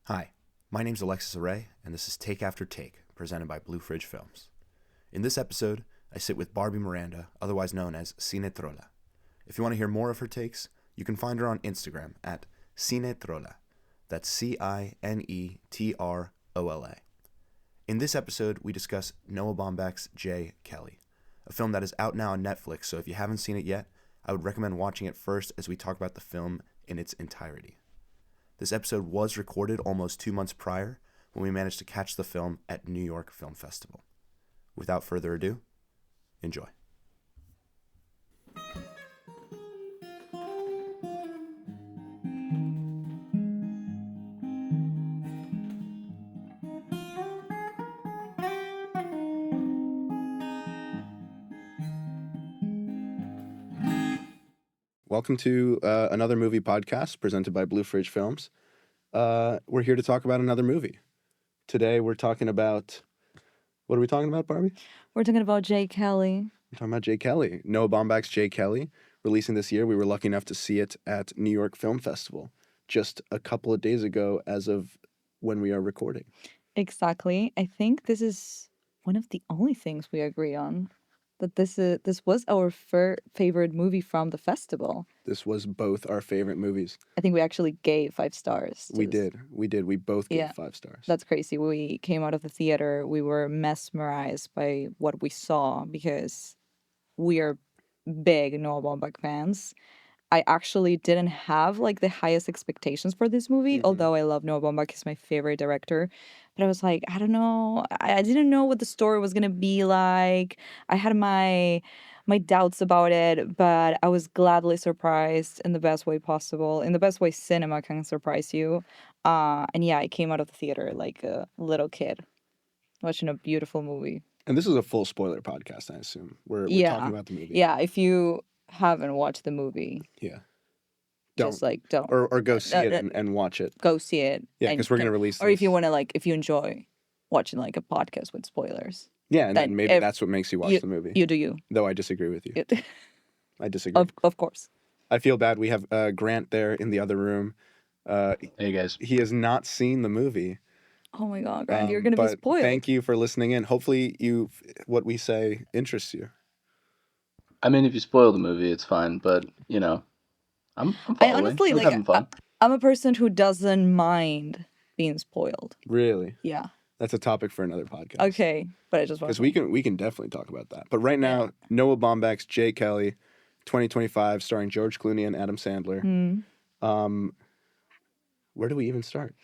Hi, my name's Alexis Erey, and this is Take After Take, presented by Blue Fridge Films. In this episode, I sit with Barbi Miranda, otherwise known as Cinetrola. If you want to hear more of her takes, you can find her on Instagram at Cinetrola. That's Cinetrola. In this episode, we discuss Noah Baumbach's J. Kelly, a film that is out now on Netflix, so if you haven't seen it yet, I would recommend watching it first as we talk about the film in its entirety. This episode was recorded almost 2 months prior when we managed to catch the film at New York Film Festival. Without further ado, enjoy. Welcome to another movie podcast presented by Blue Fridge Films. We're here to talk about another movie. Today we're talking about... What are we talking about, Barbie? We're talking about J. Kelly. We're talking about J. Kelly. Noah Baumbach's J. Kelly, releasing this year. We were lucky enough to see it at New York Film Festival just a couple of days ago as of when we are recording. Exactly. I think this is one of the only things we agree on. That this was our favorite movie from the festival. This was both our favorite movies. I think we actually gave 5 stars. We did. We both gave 5 stars. That's crazy. We came out of the theater. We were mesmerized by what we saw because we are big Noah Baumbach fans. I actually didn't have like the highest expectations for this movie, although I love Noah Baumbach, he's my favorite director. But I was like, I don't know. I didn't know what the story was gonna be like. I had my doubts about it, but I was gladly surprised in the best way possible, in the best way cinema can surprise you. And yeah, I came out of the theater like a little kid watching a beautiful movie. And this is a full spoiler podcast, I assume. We're talking about the movie. Yeah, if you haven't watched the movie, don't don't or go see it and watch it. Go see it. Yeah, because we're gonna release this. Or if you want to if you enjoy watching like a podcast with spoilers. Yeah, and then maybe that's what makes you watch the movie. You do you. Though I disagree with you. I disagree. Of course. I feel bad. We have Grant there in the other room. Hey guys. He has not seen the movie. Oh my God, Grant, you're gonna be spoiled. Thank you for listening in. Hopefully, what we say interests you. I mean, if you spoil the movie, it's fine. But I'm following. I honestly I'm having fun. I'm a person who doesn't mind being spoiled. Really? Yeah. That's a topic for another podcast. Okay, but I just want because we can definitely talk about that. But right now, Noah Baumbach's J. Kelly, 2025, starring George Clooney and Adam Sandler. Where do we even start?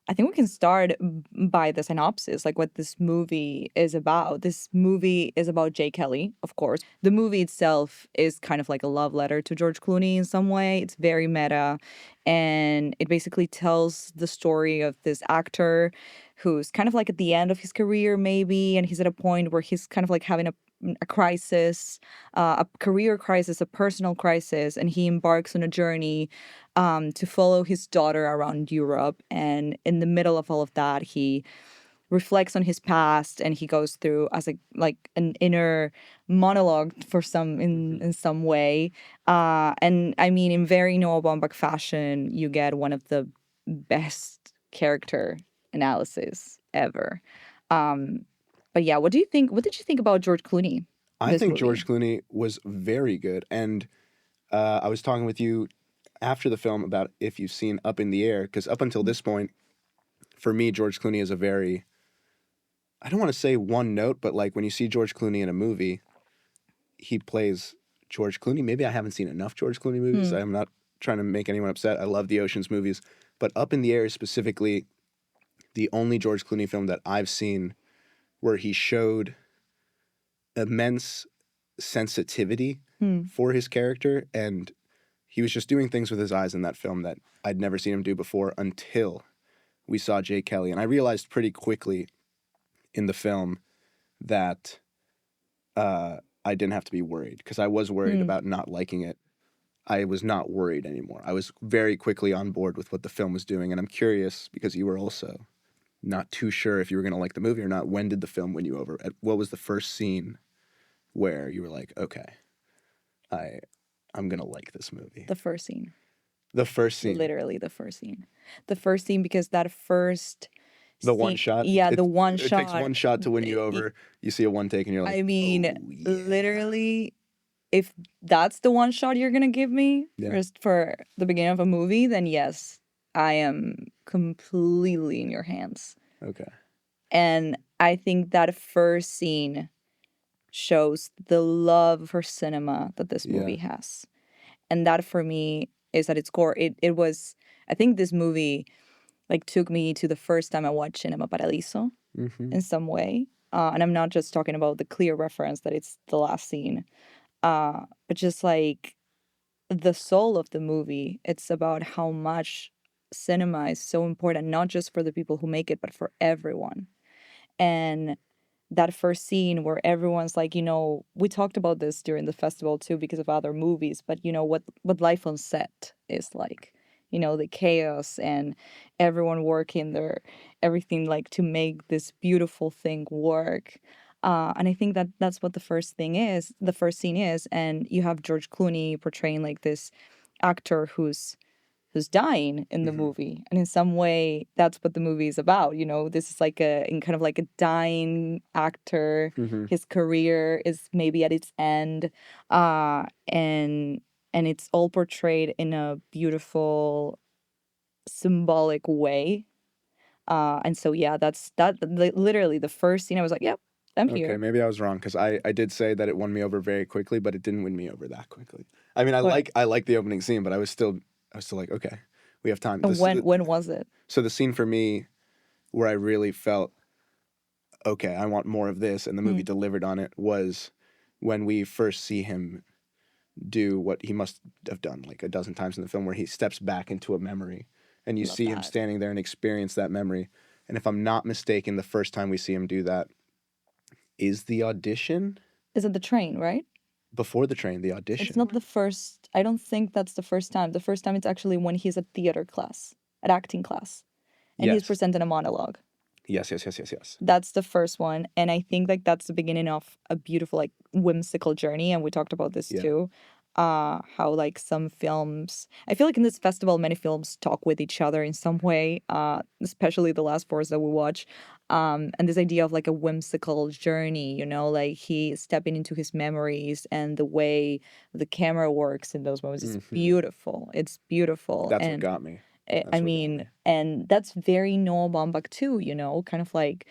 I think we can start by the synopsis, like what this movie is about. This movie is about J. Kelly, of course. The movie itself is kind of like a love letter to George Clooney in some way. It's very meta, and it basically tells the story of this actor who's kind of like at the end of his career, maybe, and he's at a point where he's kind of like having a crisis, a career crisis, a personal crisis, and he embarks on a journey to follow his daughter around Europe. And in the middle of all of that, he reflects on his past, and he goes through as an inner monologue in some way. And I mean, in very Noah Baumbach fashion, you get one of the best character analysis ever. But yeah, what do you think? What did you think about George Clooney? I think George Clooney was very good. And I was talking with you after the film about if you've seen Up in the Air, because up until this point, for me, George Clooney is a very, I don't want to say one note, but like when you see George Clooney in a movie, he plays George Clooney. Maybe I haven't seen enough George Clooney movies. I'm not trying to make anyone upset. I love the Ocean's movies. But Up in the Air is specifically the only George Clooney film that I've seen where he showed immense sensitivity for his character, and he was just doing things with his eyes in that film that I'd never seen him do before until we saw J. Kelly. And I realized pretty quickly in the film that I didn't have to be worried, because I was worried about not liking it. I was not worried anymore. I was very quickly on board with what the film was doing, and I'm curious, because you were also not too sure if you were going to like the movie or not. When did the film win you over? What was the first scene where you were like, okay, I'm going to like this movie? The first scene. The first scene. Literally the first scene. The first scene, because that first The one scene, shot. yeah, the one It shot. takes one shot to win you over. You see a one take and you're like, I mean, oh, yeah. literally, if that's the one shot you're gonna give me for the beginning of a movie, then yes, I am completely in your hands. Okay. And I think that first scene shows the love for cinema that this movie has. And that for me is at its core. It was, I think this movie like took me to the first time I watched Cinema Paradiso in some way. And I'm not just talking about the clear reference that it's the last scene, but just like the soul of the movie. It's about how much cinema is so important, not just for the people who make it, but for everyone. And that first scene where everyone's like, we talked about this during the festival too because of other movies, but what life on set is like, the chaos and everyone working their everything like to make this beautiful thing work. And I think that that's what the first scene is. And you have George Clooney portraying like this actor who's dying in the movie, and in some way that's what the movie is about. This is like in kind of like a dying actor. His career is maybe at its end, and it's all portrayed in a beautiful symbolic way. And so yeah, that's literally the first scene. I was like, yep, I'm here. Okay, maybe I was wrong because I did say that it won me over very quickly, but it didn't win me over that quickly. I mean, I like the opening scene, but I was still like, okay, we have time. And when was it? So the scene for me where I really felt, okay, I want more of this, and the movie delivered on it, was when we first see him do what he must have done like a dozen times in the film, where he steps back into a memory, and you see him standing there and experience that memory. And if I'm not mistaken, the first time we see him do that is the audition. Is it the train, right? Before the train, the audition. It's not the first. I don't think that's the first time. The first time it's actually when he's at theater class, at acting class, and he's presenting a monologue. Yes. That's the first one, and I think like that's the beginning of a beautiful like whimsical journey. And we talked about this too. How like some films, I feel like in this festival many films talk with each other in some way, especially the last four that we watch, and this idea of like a whimsical journey, like he stepping into his memories, and the way the camera works in those moments is beautiful. It's beautiful. That's what got me. And that's very Noah Baumbach too, kind of like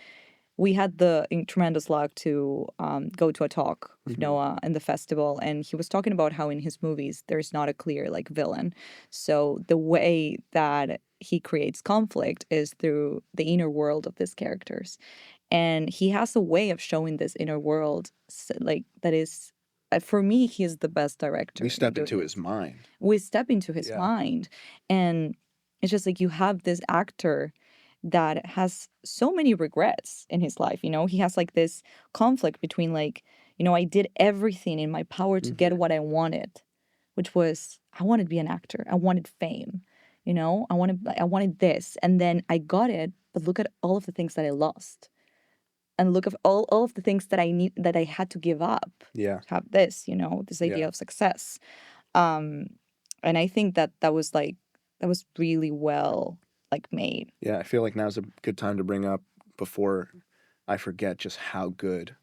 we had the tremendous luck to go to a talk with Noah in the festival, and he was talking about how in his movies there's not a clear like villain. So the way that he creates conflict is through the inner world of these characters, and he has a way of showing this inner world like that is. For me, he is the best director. We step into his mind. We step into his mind, and it's just like you have this actor that has so many regrets in his life. He has like this conflict between like, I did everything in my power to get what I wanted, which was I wanted to be an actor. I wanted fame. I wanted this, and then I got it. But look at all of the things that I lost, and look at all of the things that I had to give up. Yeah, to have this, this idea of success. And I think that was really well like made. Yeah, I feel like now's a good time to bring up, before I forget, just how good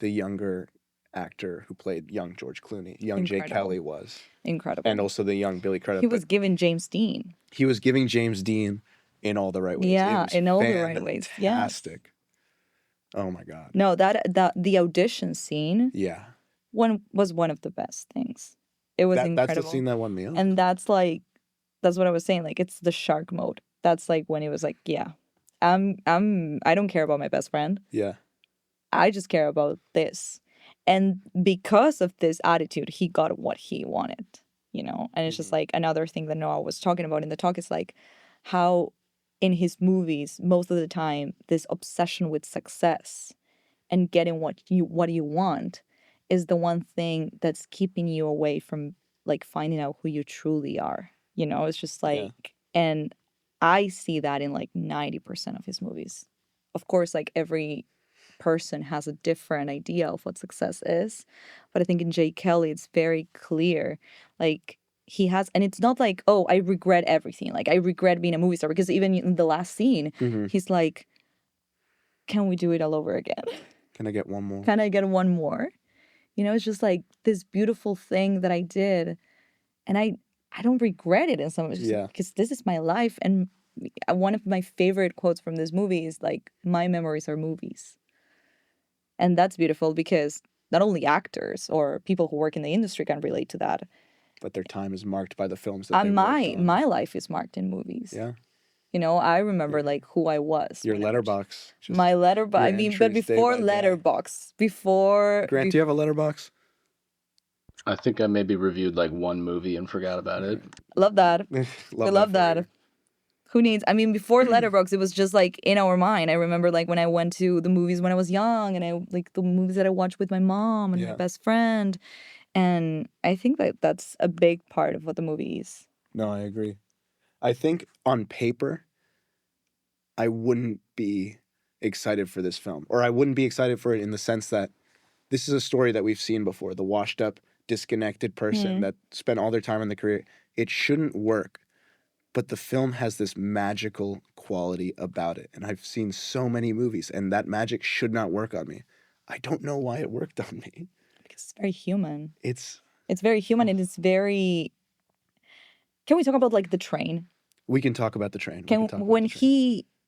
the younger actor who played young George Clooney, young Jay Kelly, was. Incredible. And also the young Billy Crudup. He was giving James Dean. He was giving James Dean in all the right ways. Yeah, in all the right ways. Yeah. Fantastic. Oh my God. No, the audition scene. Yeah. Was one of the best things. It was incredible. That's the scene that won me over. And that's what I was saying. Like it's the shark mode. That's like when he was like, yeah, I don't care about my best friend. Yeah. I just care about this. And because of this attitude, he got what he wanted, And it's just like another thing that Noah was talking about in the talk is like how in his movies, most of the time, this obsession with success and getting what you want is the one thing that's keeping you away from like finding out who you truly are. It's just like, and I see that in like 90% of his movies. Of course, like every person has a different idea of what success is, but I think in Jay Kelly it's very clear. Like he has, and it's not like, oh, I regret everything. Like, I regret being a movie star, because even in the last scene, he's like, can we do it all over again? Can I get one more? Can I get one more? It's just like this beautiful thing that I did, and I don't regret it in some way, because this is my life. And one of my favorite quotes from this movie is like, my memories are movies. And that's beautiful, because not only actors or people who work in the industry can relate to that, but their time is marked by the films that they worked on. My life is marked in movies. Yeah. I remember like who I was. Your letterbox. My letterbox. I mean, but before letterbox, Grant, do you have a letterbox? I think I maybe reviewed like one movie and forgot about it. Love that. love that. Who needs? I mean, before Letterboxd, it was just like in our mind. I remember like when I went to the movies when I was young, and I like the movies that I watched with my mom and my best friend. And I think that that's a big part of what the movie is. No, I agree. I think on paper, I wouldn't be excited for this film, or I wouldn't be excited for it in the sense that this is a story that we've seen before. The washed up, disconnected person that spent all their time in the career. It shouldn't work. But the film has this magical quality about it. And I've seen so many movies, and that magic should not work on me. I don't know why it worked on me. Because it's very human. It's very human, and it's very... Can we talk about like the train? We can talk about the train.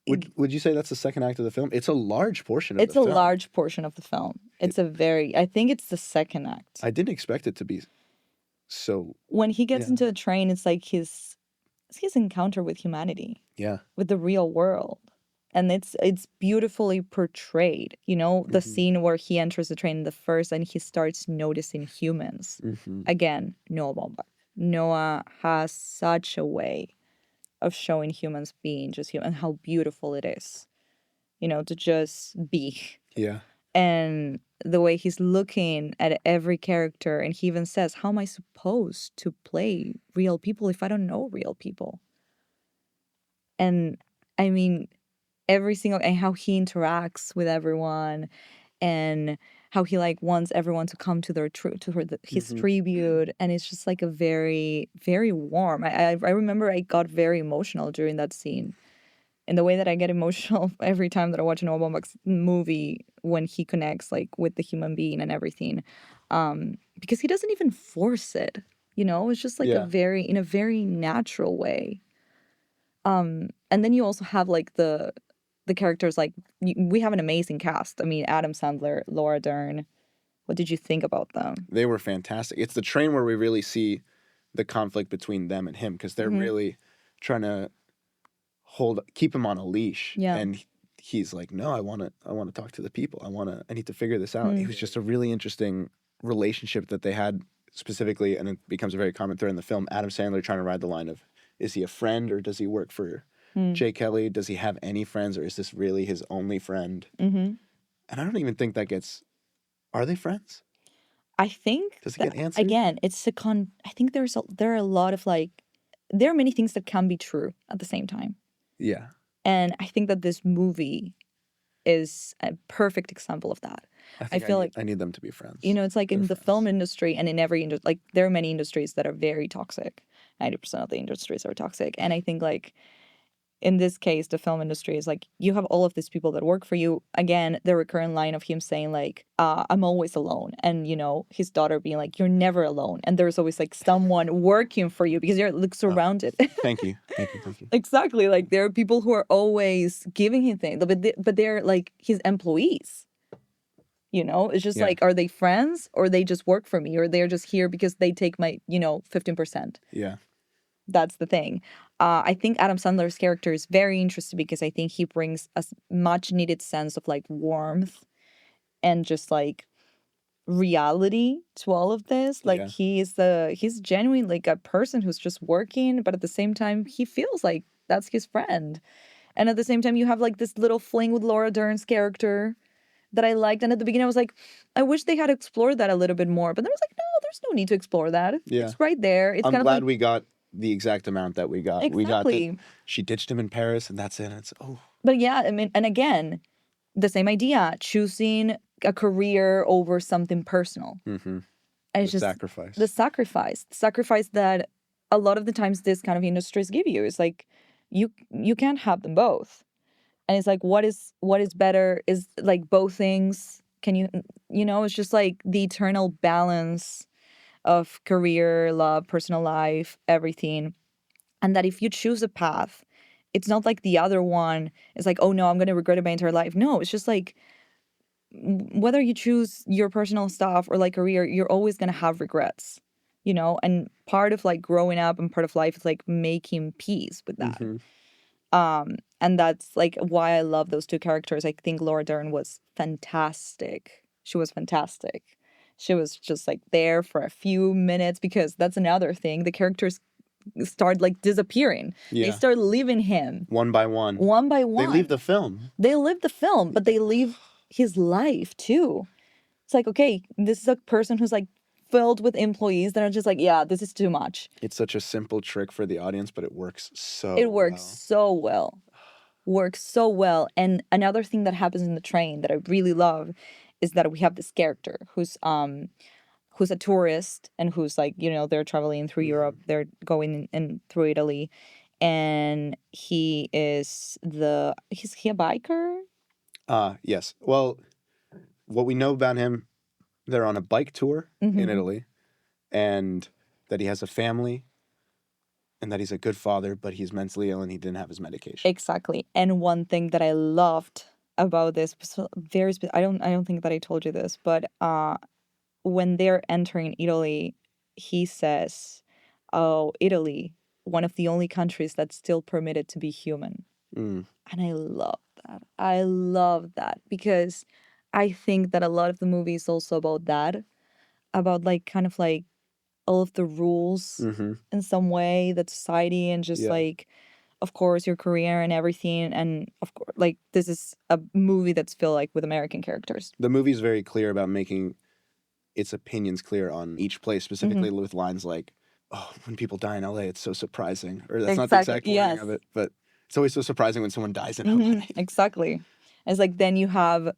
Would you say that's the second act of the film? It's a large portion of the film. It's a large portion of the film. I think it's the second act. I didn't expect it to be so... When he gets into the train, it's like his encounter with humanity, with the real world, and it's beautifully portrayed. The scene where he enters the train the first, and he starts noticing humans. Again, Noah Baumbach. Noah has such a way of showing humans being just human, and how beautiful it is, to just be. Yeah. And the way he's looking at every character, and he even says, how am I supposed to play real people if I don't know real people? And I mean, and how he interacts with everyone, and how he like wants everyone to come to his tribute, and it's just like a very, very warm. I remember I got very emotional during that scene. In the way that I get emotional every time that I watch a Noah Baumbach's movie, when he connects like with the human being and everything, because he doesn't even force it. It's just like in a very natural way. And then you also have like the characters. Like we have an amazing cast. I mean, Adam Sandler, Laura Dern. What did you think about them? They were fantastic. It's the train where we really see the conflict between them and him, because they're really trying to keep him on a leash, and he's like, no, I want to talk to the people. I need to figure this out. It was just a really interesting relationship that they had, specifically, and it becomes a very common thread in the film. Adam Sandler trying to ride the line of, is he a friend, or does he work for Jay Kelly? Does he have any friends, or is this really his only friend? And I don't even think that are they friends? I think does it get answered? Again, it's I think there are a lot of like, there are many things that can be true at the same time. Yeah. And I think that this movie is a perfect example of that. I feel like I need them to be friends. It's like in the film industry, and in every industry, like there are many industries that are very toxic. 90% of the industries are toxic. And I think like in this case, the film industry is like, you have all of these people that work for you. Again, the recurrent line of him saying like, I'm always alone. And, his daughter being like, you're never alone. And there's always like someone working for you, because you're like surrounded. Thank you. Exactly. Like there are people who are always giving him things, but they're like his employees. It's just like, are they friends, or they just work for me, or they're just here because they take my, 15%. Yeah. That's the thing. I think Adam Sandler's character is very interesting, because I think he brings a much needed sense of like warmth and just like reality to all of this. Like he's genuinely like a person who's just working, but at the same time he feels like that's his friend. And at the same time you have like this little fling with Laura Dern's character that I liked. And at the beginning I was like, I wish they had explored that a little bit more. But then I was like, no, there's no need to explore that. Yeah. It's right there. It's I'm glad we got the exact amount that we got. Exactly. She ditched him in Paris, and that's it. But yeah, I mean, and again, the same idea, choosing a career over something personal. Mm-hmm. And it's just the sacrifice that a lot of the times this kind of industries give you. It's like you can't have them both. And it's like what is better is like both things. Can you it's just like the eternal balance of career, love, personal life, everything. And that if you choose a path, it's not like the other one is like, oh no, I'm going to regret it my entire life. No, it's just like whether you choose your personal stuff or like career, you're always going to have regrets, and part of like growing up and part of life is like making peace with that. Mm-hmm. And that's like why I love those two characters. I think Laura Dern was fantastic. She was fantastic. She was just like there for a few minutes, because that's another thing. The characters start like disappearing. Yeah. They start leaving him One by one. one by one. They leave the film. They live the film, but they leave his life too. It's like, okay, this is a person who's like filled with employees that are just like, yeah, this is too much. It's such a simple trick for the audience, but it works so It works well. so well. Works so well. And another thing that happens in the train that I really love is that we have this character who's a tourist and who's like, they're traveling through Europe, they're going in through Italy, and he's he a biker? Yes. Well, what we know about him, they're on a bike tour in Italy, and that he has a family, and that he's a good father, but he's mentally ill and he didn't have his medication. Exactly. And one thing that I loved about this, I don't think that I told you this, but when they're entering Italy, he says, "Oh, Italy, one of the only countries that's still permitted to be human." Mm. And I love that. I love that because I think that a lot of the movie is also about that, about like kind of like all of the rules in some way that society and just like, of course, your career and everything. And of course, like this is a movie that's filled like with American characters. The movie's very clear about making its opinions clear on each place, specifically with lines like, "Oh, when people die in LA, it's so surprising." Or that's not the exact wording of it, but it's always so surprising when someone dies in LA. Exactly. And it's like then you have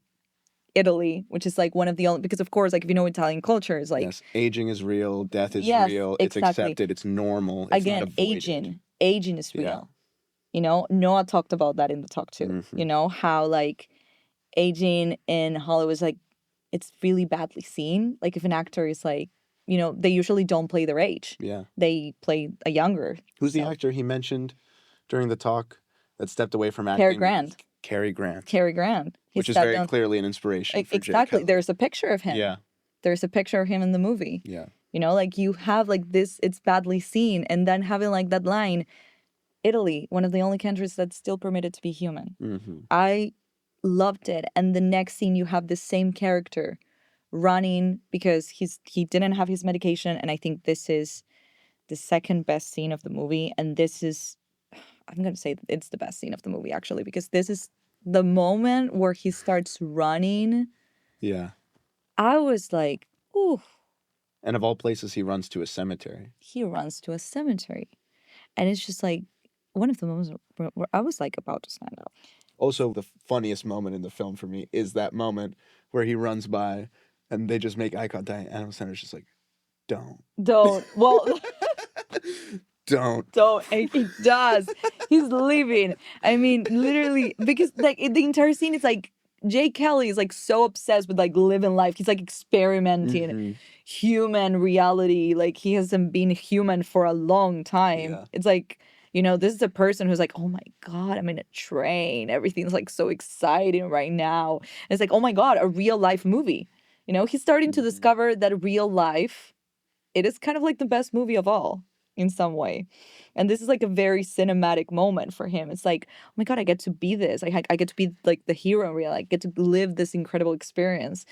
Italy, which is like one of the only, because of course, like if you know Italian culture, is like Yes, aging is real, death is real, it's accepted, it's normal, it's again, not avoided. aging is real. Noah talked about that in the talk too. How like aging in Hollywood is like, it's really badly seen. Like if an actor is like, they usually don't play their age. Yeah. They play a younger. Who's the actor he mentioned during the talk that stepped away from acting? Cary Grant. Which is very clearly an inspiration for Exactly. There's a picture of him. Yeah. There's a picture of him in the movie. Yeah. Like you have like this, it's badly seen, and then having like that line, Italy, one of the only countries that's still permitted to be human. I loved it. And the next scene, you have the same character running because he didn't have his medication, and I think this is the second best scene of the movie. And this is, I'm gonna say it's the best scene of the movie actually, because this is the moment where he starts running. Yeah. I was like, ooh. And of all places, he runs to a cemetery. He runs to a cemetery. And it's just like one of the moments where I was like about to stand up. Also, the funniest moment in the film for me is that moment where he runs by and they just make eye contact. And Adam Sandler's just like, don't. Well, don't. And he does. He's leaving. I mean, literally, because like the entire scene is like Jay Kelly is like so obsessed with like living life. He's like experimenting human reality. Like he hasn't been human for a long time. Yeah. It's like, this is a person who's like, oh my God, I'm in a train. Everything's like so exciting right now. And it's like, oh my God, a real life movie. He's starting to discover that real life, it is kind of like the best movie of all in some way. And this is like a very cinematic moment for him. It's like, oh my God, I get to be this. I get to be like the hero in real. I get to live this incredible experience.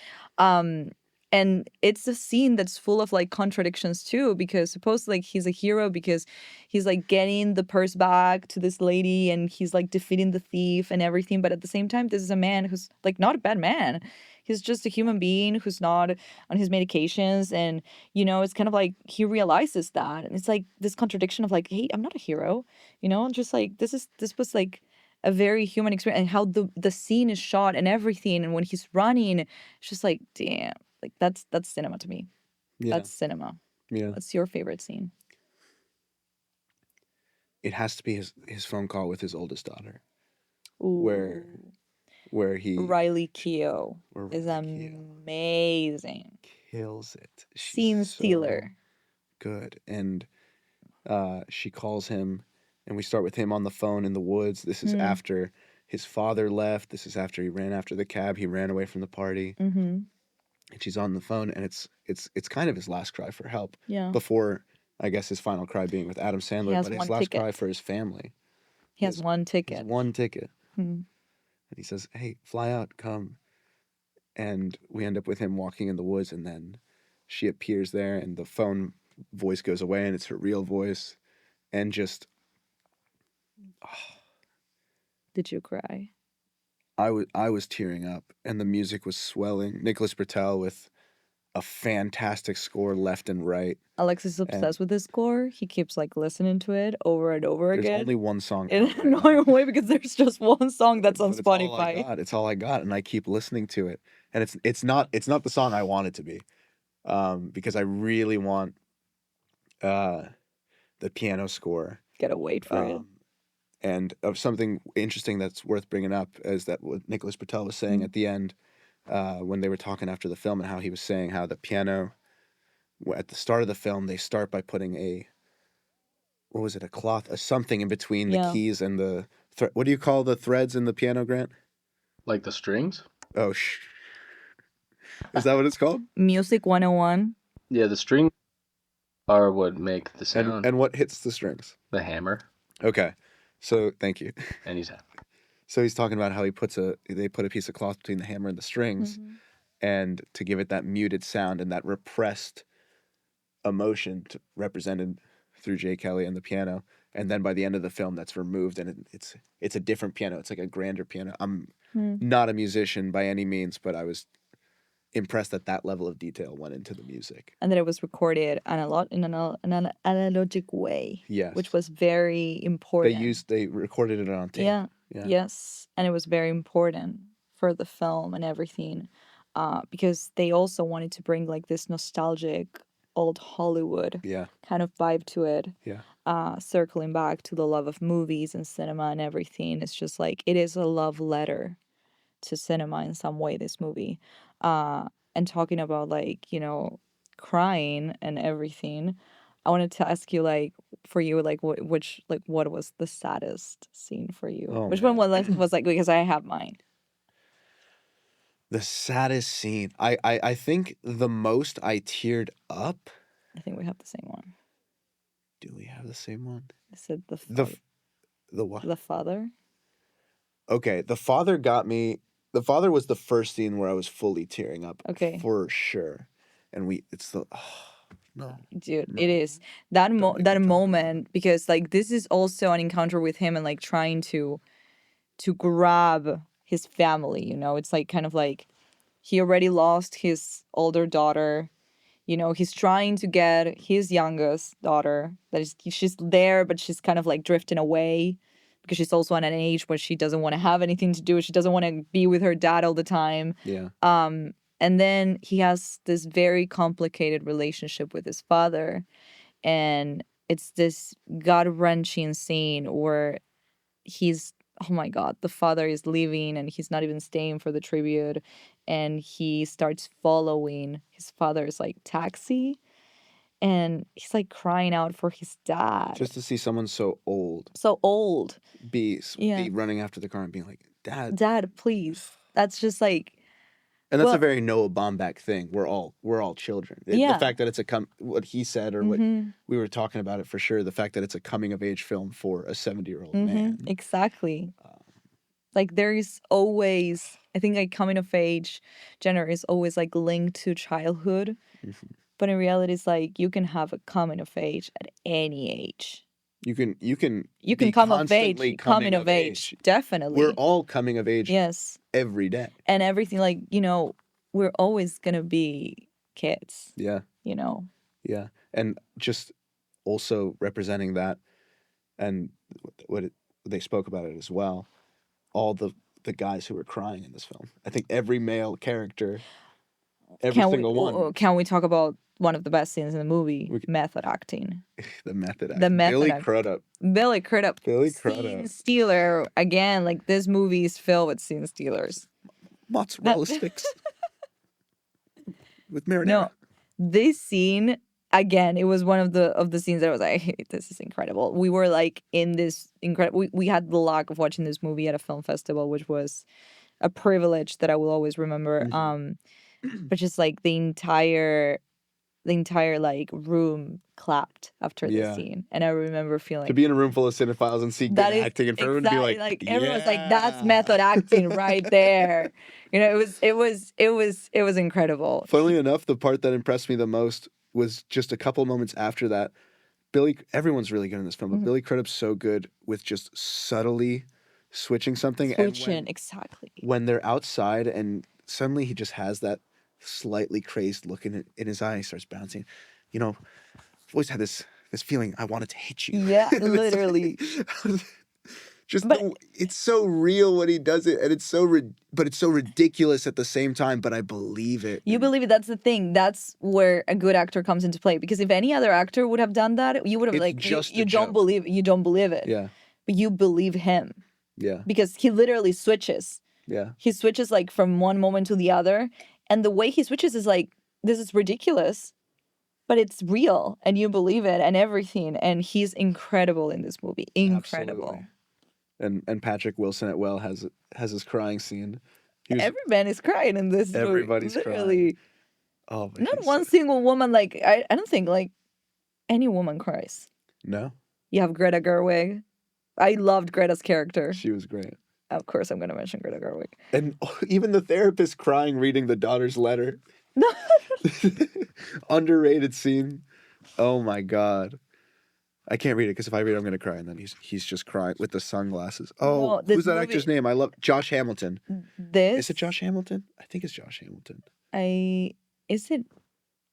And it's a scene that's full of like contradictions too, because supposedly like, he's a hero because he's like getting the purse back to this lady and he's like defeating the thief and everything. But at the same time, this is a man who's like not a bad man. He's just a human being who's not on his medications. And, it's kind of like he realizes that. And it's like this contradiction of like, hey, I'm not a hero, just like this was like a very human experience, and how the scene is shot and everything. And when he's running, it's just like, damn, like that's cinema to me. Yeah. That's cinema. Yeah. What's your favorite scene? it has to be his phone call with his oldest daughter, Ooh. where he Riley Keough where is Riley Keough amazing. kills it. She's Scene so stealer. good, and she calls him, and we start with him on the phone in the woods. This is after his father left. This is after he ran after the cab. He ran away from the party, Mm-hmm. and she's on the phone, and it's kind of his last cry for help. Yeah. Before, I guess, his final cry being with Adam He Sandler, has but his one last cry ticket. for his family. He has one He has ticket. one ticket, Hmm. and he says, "Hey, fly out, come." And we end up with him walking in the woods, and then she appears there, and the phone voice goes away, and it's her real voice, and just Did you cry? I was tearing up, and the music was swelling. Nicholas Britell with a fantastic score left and right. Alexis is obsessed with this score. He keeps like listening to it over and over There's again. only one song In out an right now, annoying way because there's just one song that's on but it's all I Spotify. got. It's all I got, and I keep listening to it. And it's not the song I want it to be, because I really want the piano score. Gotta wait for it. And of something interesting that's worth bringing up is that what Nicholas Britell was saying at the end, when they were talking after the film, and how he was saying how the piano, at the start of the film, they start by putting what was it, a cloth, a something in between the keys and the, what do you call the threads in the piano, Grant? Like the strings? Oh, is that what it's called? Music 101. Yeah, the strings are what make the sound. And what hits the strings? The hammer. Okay, so thank you. And he's happy. So he's talking about how they put a piece of cloth between the hammer and the strings, and to give it that muted sound and that repressed emotion represented through Jay Kelly and the piano. And then by the end of the film, that's removed, and it's a different piano. It's like a grander piano. I'm not a musician by any means, but I was impressed that that level of detail went into the music. And that it was recorded in an analogic way. Yes. Which was very important. They recorded it on tape. Yeah. Yeah. Yes. And it was very important for the film and everything. Because they also wanted to bring like this nostalgic old Hollywood kind of vibe to it. Yeah. Circling back to the love of movies and cinema and everything. It's just like it is a love letter to cinema in some way, this movie. And talking about like, you know, crying and everything, I wanted to ask you, like, for you, like, what was the saddest scene for you? Which one was like, because I have mine. The saddest scene. I think the most I teared up. I think we have the same one. Do we have the same one? I said the what? The father. Okay, the father got me. The father was the first scene where I was fully tearing up. Okay. For sure. And no. Dude, No. it is that moment, because like this is also an encounter with him and like trying to grab his family, you know. It's like kind of like he already lost his older daughter, you know. He's trying to get his youngest daughter, she's there but she's kind of like drifting away because she's also at an age where she doesn't want to have anything to do. She doesn't want to be with her dad all the time. Yeah. And then he has this very complicated relationship with his father, and it's this gut-wrenching scene where oh my God, the father is leaving and he's not even staying for the tribute, and he starts following his father's like taxi, and he's like crying out for his dad. Just to see someone so old be running after the car and being like, Dad, please. That's just like, and that's a very Noah Baumbach thing. We're all children. The fact that it's what he said, or what we were talking about it for sure. The fact that it's a coming of age film for a 70-year-old man. Exactly. Like there is always, I think, like coming of age genre is always like linked to childhood, but in reality, it's like you can have a coming of age at any age. You can come of age, coming of age. Definitely. We're all coming of age. Yes. Every day. And everything, like, you know, we're always gonna be kids. Yeah. You know. Yeah, and just also representing that, and they spoke about it as well. All the guys who were crying in this film. I think every male character, single one. Can we talk about one of the best scenes in the movie, method acting. The method acting. The method Billy act- Crudup. Billy Crudup. Billy Scene Crudup. stealer. Again, like this movie is filled with scene stealers. Mozzarella sticks. With marinara. No, this scene, again, it was one of the scenes that I was like, hey, this is incredible. We were like in this incredible, we had the luck of watching this movie at a film festival, which was a privilege that I will always remember. But just like the entire like room clapped after the scene, and I remember feeling to be in a room full of cinephiles and see good acting in front of them and be like everyone's like, that's method acting right there. You know, it was incredible. Funnily enough, the part that impressed me the most was just a couple moments after that. Everyone's really good in this film, but Billy Crudup's so good with just subtly switching something. Exactly. When they're outside and suddenly he just has that slightly crazed look in his eye, he starts bouncing. You know, I've always had this feeling I wanted to hit you. Yeah, literally. It's so real when he does it, and but it's so ridiculous at the same time. But I believe it. You believe it. That's the thing. That's where a good actor comes into play. Because if any other actor would have done that, you would have you don't believe it. Yeah. But you believe him. Yeah. Because he literally switches. Yeah. He switches like from one moment to the other, and the way he switches is like, this is ridiculous, but it's real, and you believe it, and everything. And he's incredible in this movie. Incredible. Absolutely. And Patrick Wilson at Well has his crying scene. Every man is crying in this movie. Everybody's literally. Crying. Oh, not one single woman. Like I don't think like any woman cries. No. You have Greta Gerwig. I loved Greta's character. She was great. Of course, I'm going to mention Greta Gerwig. And even the therapist crying reading the daughter's letter. Underrated scene. Oh my God. I can't read it because if I read it, I'm going to cry. And then he's just crying with the sunglasses. Oh, who's that actor's name? I love Josh Hamilton. Is it Josh Hamilton? I think it's Josh Hamilton. Is it?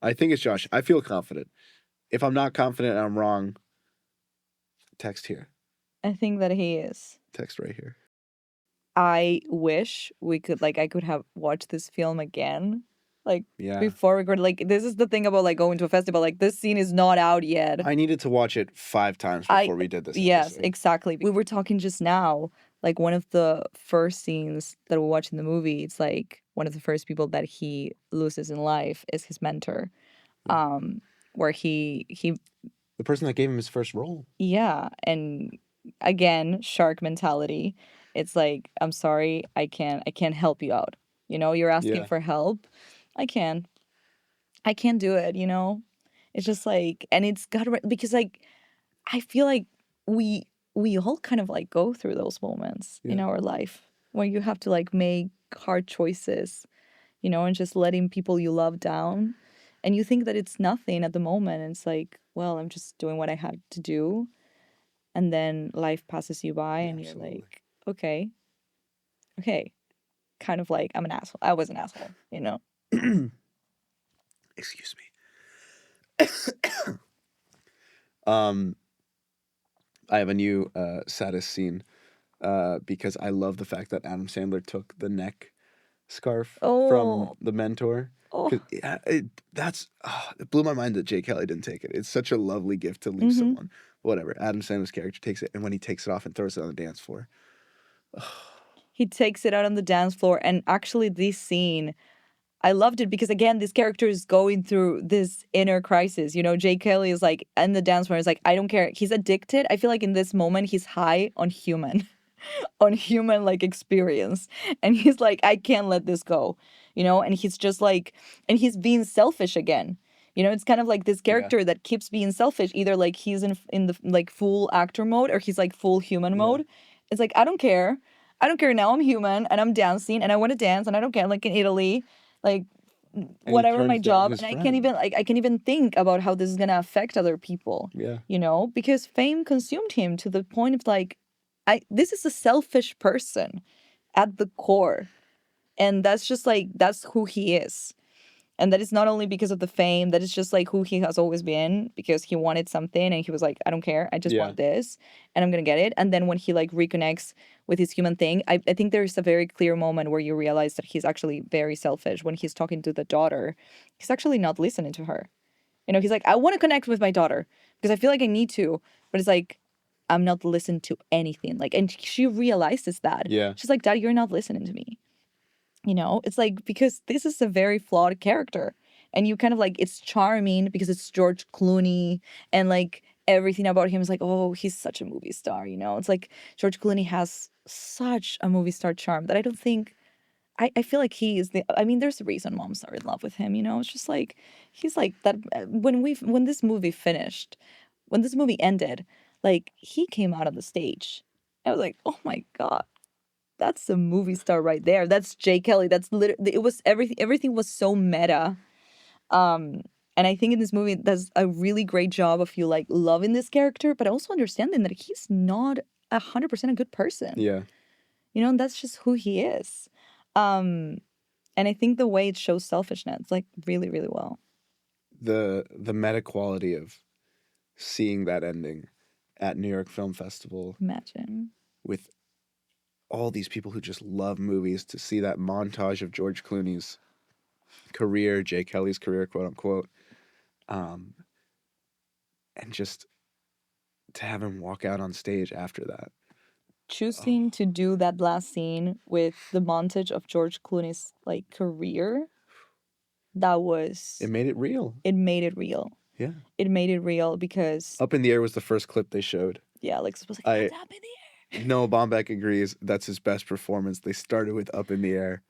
I think it's Josh. I feel confident. If I'm not confident and I'm wrong, text here. I think that he is. Text right here. I wish I could have watched this film again. Like, before we go, like, this is the thing about, like, going to a festival. Like, this scene is not out yet. I needed to watch it 5 times before we did this. Yes, episode. exactly. We were talking just now, like, one of the first scenes that we watch in the movie, it's, like, one of the first people that he loses in life is his mentor. Where he... The person that gave him his first role. Yeah, and, again, shark mentality. It's like, I'm sorry, I can't help you out. You know, you're asking for help. I can't do it, you know? It's just like, and it's got to, because like, I feel like we all kind of like go through those moments in our life where you have to like make hard choices, you know, and just letting people you love down. And you think that it's nothing at the moment. And it's like, well, I'm just doing what I had to do. And then life passes you by and you're like, okay. Kind of like, I'm an asshole. I was an asshole, you know? Excuse me. I have a new saddest scene because I love the fact that Adam Sandler took the neck scarf from the mentor. It blew my mind that Jay Kelly didn't take it. It's such a lovely gift to leave someone. Whatever. Adam Sandler's character takes it, and when he takes it off and throws it on the dance floor. He takes it out on the dance floor, and actually this scene, I loved it because, again, this character is going through this inner crisis. You know, Jay Kelly is like, in the dance floor, is like, I don't care. He's addicted. I feel like in this moment, he's high on human, like, experience. And he's like, I can't let this go, you know? And he's just like, and he's being selfish again. You know, it's kind of like this character that keeps being selfish. Either, like, he's in the, like, full actor mode or he's, like, full human mode. It's like, I don't care. Now I'm human and I'm dancing and I want to dance and I don't care. Like in Italy, like whatever my job, and I can't even think about how this is gonna affect other people. Yeah, you know, because fame consumed him to the point of like, this is a selfish person at the core, and that's just like that's who he is. And that is not only because of the fame, that is just like who he has always been, because he wanted something and he was like, I don't care, I just want this and I'm gonna get it. And then when he like reconnects with his human thing, I think there's a very clear moment where you realize that he's actually very selfish. When he's talking to the daughter, he's actually not listening to her. You know, he's like, I want to connect with my daughter because I feel like I need to, but it's like, I'm not listening to anything. Like, and she realizes that. Yeah. She's like, Dad, you're not listening to me. You know, it's like, because this is a very flawed character. And you kind of like, it's charming because it's George Clooney and like everything about him is like, oh, he's such a movie star, you know? It's like George Clooney has such a movie star charm that I don't think, I feel like he is I mean, there's a reason moms are in love with him, you know? It's just like, he's like that. When this movie finished, when this movie ended, like he came out on the stage. I was like, oh my God, that's a movie star right there. That's Jay Kelly. That's literally, it was everything was so meta. Um, and I think in this movie does a really great job of you like loving this character, but also understanding that he's not 100% a good person. Yeah. You know, and that's just who he is. Um, and I think the way it shows selfishness, like really, really well. The meta quality of seeing that ending at New York Film Festival Imagine. with all these people who just love movies, to see that montage of George Clooney's career, Jay Kelly's career, quote unquote, and just to have him walk out on stage after that. Choosing to do that last scene with the montage of George Clooney's like career, that was It made it real. it made it real. Yeah. It made it real because Up in the Air was the first clip they showed. yeah, Alexis was like, I- "It's up in the air." Noah Baumbach agrees that's his best performance. They started with Up in the Air.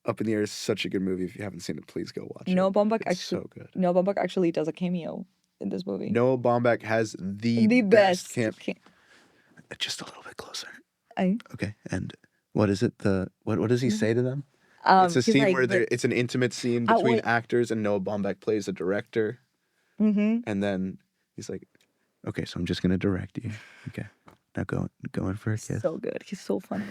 Up in the Air is such a good movie. If you haven't seen it, please go watch it. Noah Baumbach It's actually so good. Noah Baumbach actually does a cameo in this movie. Noah Baumbach has the best camp. Just a little bit closer. I, Okay. And what is it? What does he say to them? It's a he's scene like, where the- it's an intimate scene I between want- actors, and Noah Baumbach plays a director. Mhm. And then he's like, "Okay, so I'm just gonna direct you. Okay, now go in for a kiss." So good. He's so funny.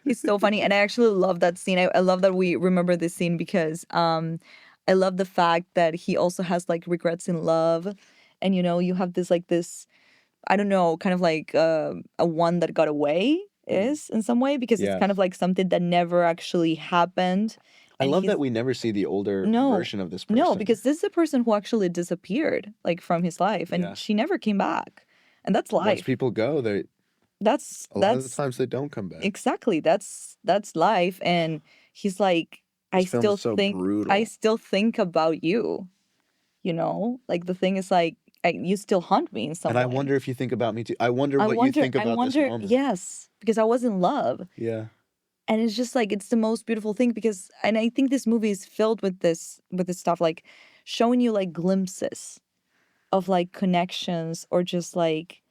He's so funny. And I actually love that scene. I love that we remember this scene because I love the fact that he also has like regrets in love. And you know, you have this like this, I don't know, kind of like a one that got away is in some way because Yeah. it's kind of like something that never actually happened. I And love he's- that we never see the older No, version of this person. No, because this is a person who actually disappeared like from his life and Yeah. she never came back. And that's once life. people go, they That's a lot of the times they don't come back. exactly that's life. And he's like, This film is so brutal. I still think about you, you know, like the thing is like you still haunt me in some And way. I wonder if you think about me too. I wonder what you think about this moment. Yes, because I was in love. Yeah. And it's just like, it's the most beautiful thing because, and I think this movie is filled with this stuff, like showing you like glimpses of like connections or just like,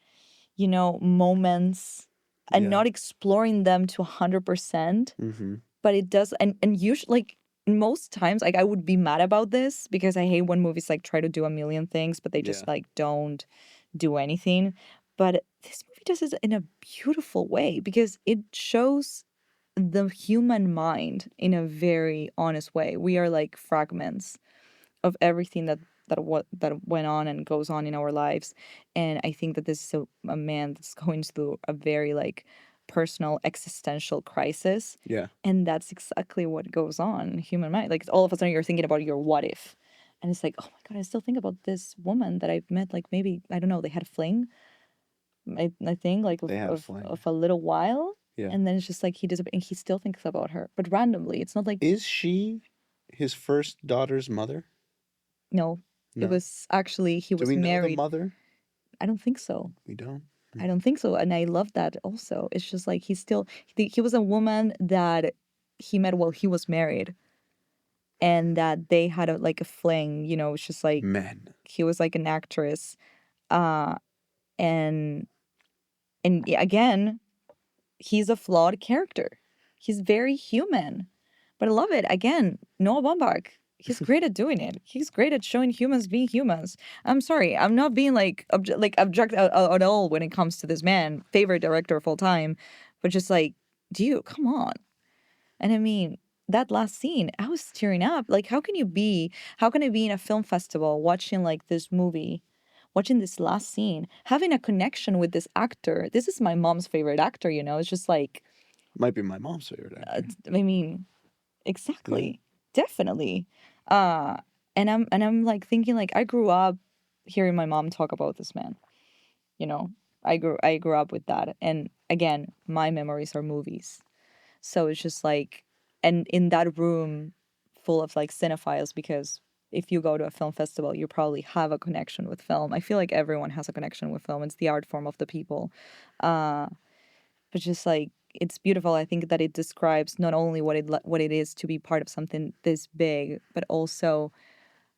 you know, moments and Yeah. not exploring them to 100%. Mm-hmm. But it does. And usually, like most times, like I would be mad about this because I hate when movies like try to do a million things, but they just Yeah. like don't do anything. But this movie does it in a beautiful way because it shows the human mind in a very honest way. We are like fragments of everything that went on and goes on in our lives. And I think that this is a man that's going through a very like personal existential crisis. Yeah. And that's exactly what goes on in the human mind. Like all of a sudden you're thinking about your what if. And it's like, oh my God, I still think about this woman that I've met, like maybe, I don't know, they had a fling. I think like They had a fling. of a little while. Yeah. And then it's just like he disappeared and he still thinks about her. But randomly. It's not like Is she his first daughter's mother? no. No. It was actually he Do was we know the married. mother? I don't think so. We don't. I don't think so. And I love that also. It's just like he was a woman that he met while he was married. And that they had like a fling, you know, it's just like Men. he was like an actress. And yeah, again, he's a flawed character. He's very human. But I love it. Again, Noah Baumbach. He's great at doing it. He's great at showing humans being humans. I'm sorry, I'm not being like object at all when it comes to this man, favorite director of all time, but just like, dude, come on. And I mean, that last scene, I was tearing up. Like, how can I be in a film festival watching like this movie, watching this last scene, having a connection with this actor? This is my mom's favorite actor, you know? It's just like, Might be my mom's favorite actor. I mean, exactly. Definitely. I'm like thinking like I grew up hearing my mom talk about this man. You know, I grew up with that, and again, my memories are movies. So it's just like, and in that room full of like cinephiles, because if you go to a film festival, you probably have a connection with film. I feel like everyone has a connection with film. It's the art form of the people. Uh, but just like it's beautiful. I think that it describes not only what it is to be part of something this big, but also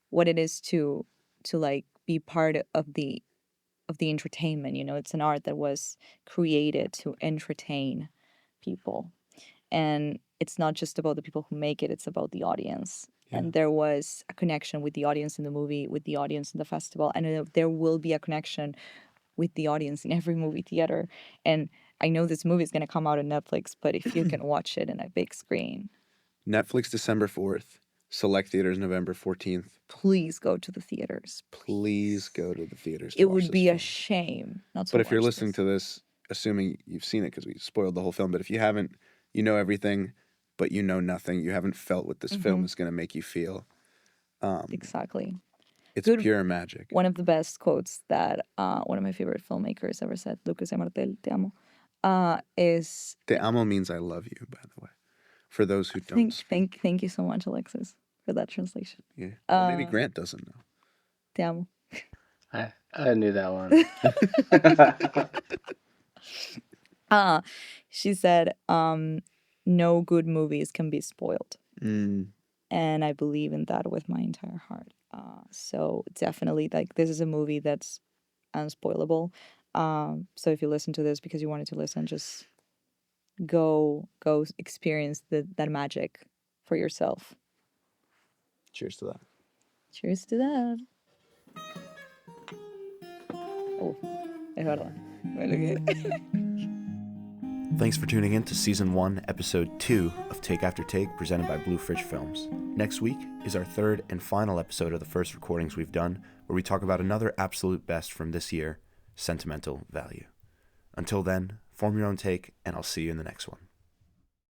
what it is to like be part of the entertainment. You know, it's an art that was created to entertain people, and it's not just about the people who make it, it's about the audience. Yeah. And there was a connection with the audience in the movie, with the audience in the festival, and there will be a connection with the audience in every movie theater. And I know this movie is going to come out on Netflix, but if you can watch it in a big screen, Netflix December 4th, select theaters November 14th. please go to the theaters. Please go to the theaters to It watch would this be film. a shame not to But if you're watch listening this. to this, assuming you've seen it because we spoiled the whole film, but if you haven't, you know everything, but you know nothing. You haven't felt what this film is going to make you feel. Exactly. It's Good. pure magic. One of the best quotes that one of my favorite filmmakers ever said, Lucas Martel, te amo, is Te amo means I love you, by the way. For those who don't speak. thank you so much, Alexis, for that translation. Yeah. Well, maybe Grant doesn't know. Te amo. I knew that one. She said, no good movies can be spoiled. And I believe in that with my entire heart. So definitely, like, this is a movie that's unspoilable. So if you listen to this because you wanted to listen, just go experience that magic for yourself. Cheers to that. Cheers to that. Oh, es verdad. Me lo que- Thanks for tuning in to Season 1, Episode 2 of Take After Take, presented by Blue Fridge Films. Next week is our third and final episode of the first recordings we've done, where we talk about another absolute best from this year, Sentimental Value. Until then, form your own take, and I'll see you in the next one.